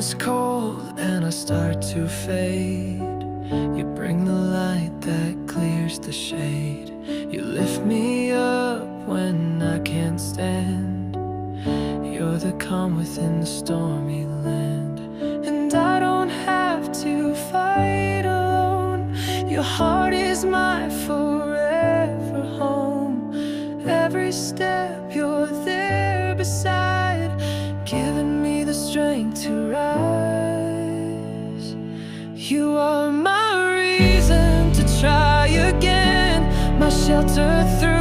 turns cold and I start to fade, you bring the light that clears the shade. You lift me up when I can't stand. You're the calm within the stormy land. And I don't have to fight alone. Your heart is my forever home. Every step you're there beside, giving me the strength to rise. You are my reason to try again, my shelter through